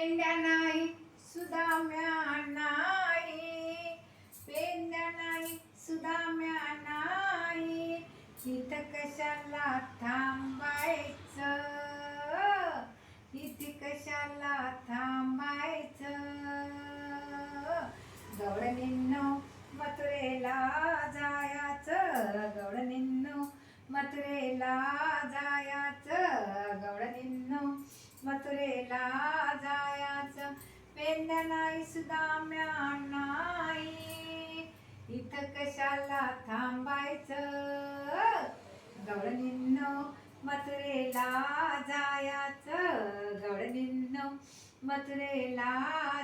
पेंड्या नाही सुदाम्या नाही, पेंड्या नाही सुदाम्या नाही, इथं कशाला थांबायचं, इथे कशाला थांबायचं. गवळणींनो मथुरेला जायचं, गवळणींनो मथुरेला जायचं, गवळणींनो मथुरेला जायचं. पेंड्या नाही सुदाम्या नाही, इथं कशाला थांबायचं. गवळणींनो मथुरेला जायचं, गवळणींनो मथुरेला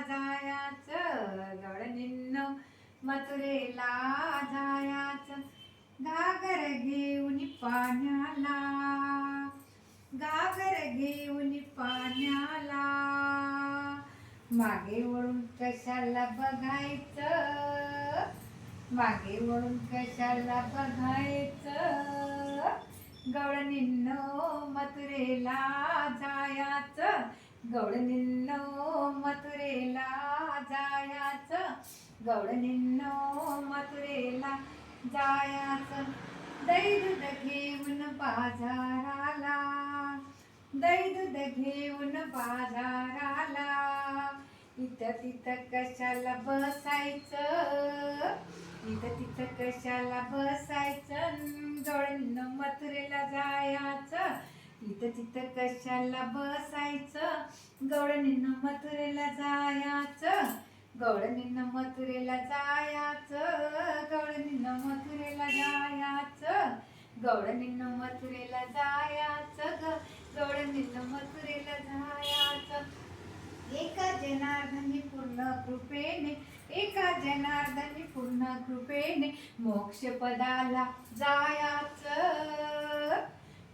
जायचं, गवळणींनो मथुरेला जायचं. घागर घेऊन पाण्याला, घागर घेऊन पाण्याला, मागे वळून कशाला बघायचं, मागे वळून कशाला बघायचं. गवळणींनो मथुरेला जायचं, गवळणींनो मथुरेला जायचं, गवळणींनो मथुरेला जायचं. दही दूध घेऊन बाजाराला, दही दूध घेऊन बाजाराला, इथं तिथं कशाला बसायचं, इथं तिथं कशाला बसायचं. गवळणींनो मथुरेला जायचं, इथं तिथं कशाला बसायचं. गवळणींनो मथुरेला जायचं, गवळणींनो मथुरेला जायचं, गवळणींनो मथुरेला जायचं, गवळणींनो मथुरेला जायचं, गवळणींनो मथुरेला जायचं. एका जनार्दनी पूर्ण कृपेने, एका जनार्दनी पूर्ण कृपेने मोक्षपदाला जायचं,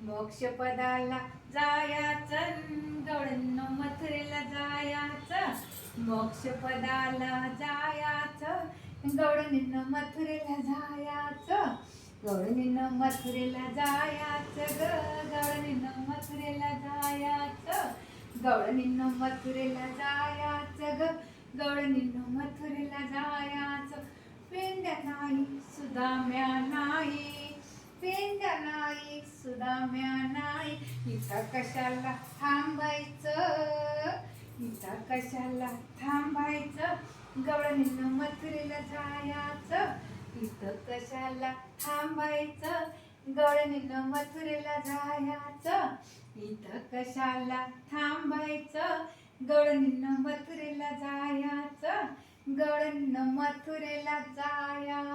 मोक्षपदाला जायचं. गवळणींनो मथुरेला जायचं, मोक्षपदाला जायचं, गवळणींनो मथुरेला जायचं, गवळणींनो मथुरेला जायचं, गवळणींनो मथुरेला जायचं, गवळणींनो मथुरेला जायचं, गवळणींनो मथुरेला जायचं. पेंड्या नाही सुदाम्या नाही, पेंड्या नाही सुदाम्या नाही, इथं कशाला थांबायचं, इथं कशाला थांबायचं. गवळणींनो मथुरेला जायचं, इथं कशाला थांबायचं. गवळणींनो मथुरेला जायचं, इथं कशाला थांबायचं. गवळणींनो मथुरेला जायचं, गवळणींनो मथुरेला जायचं.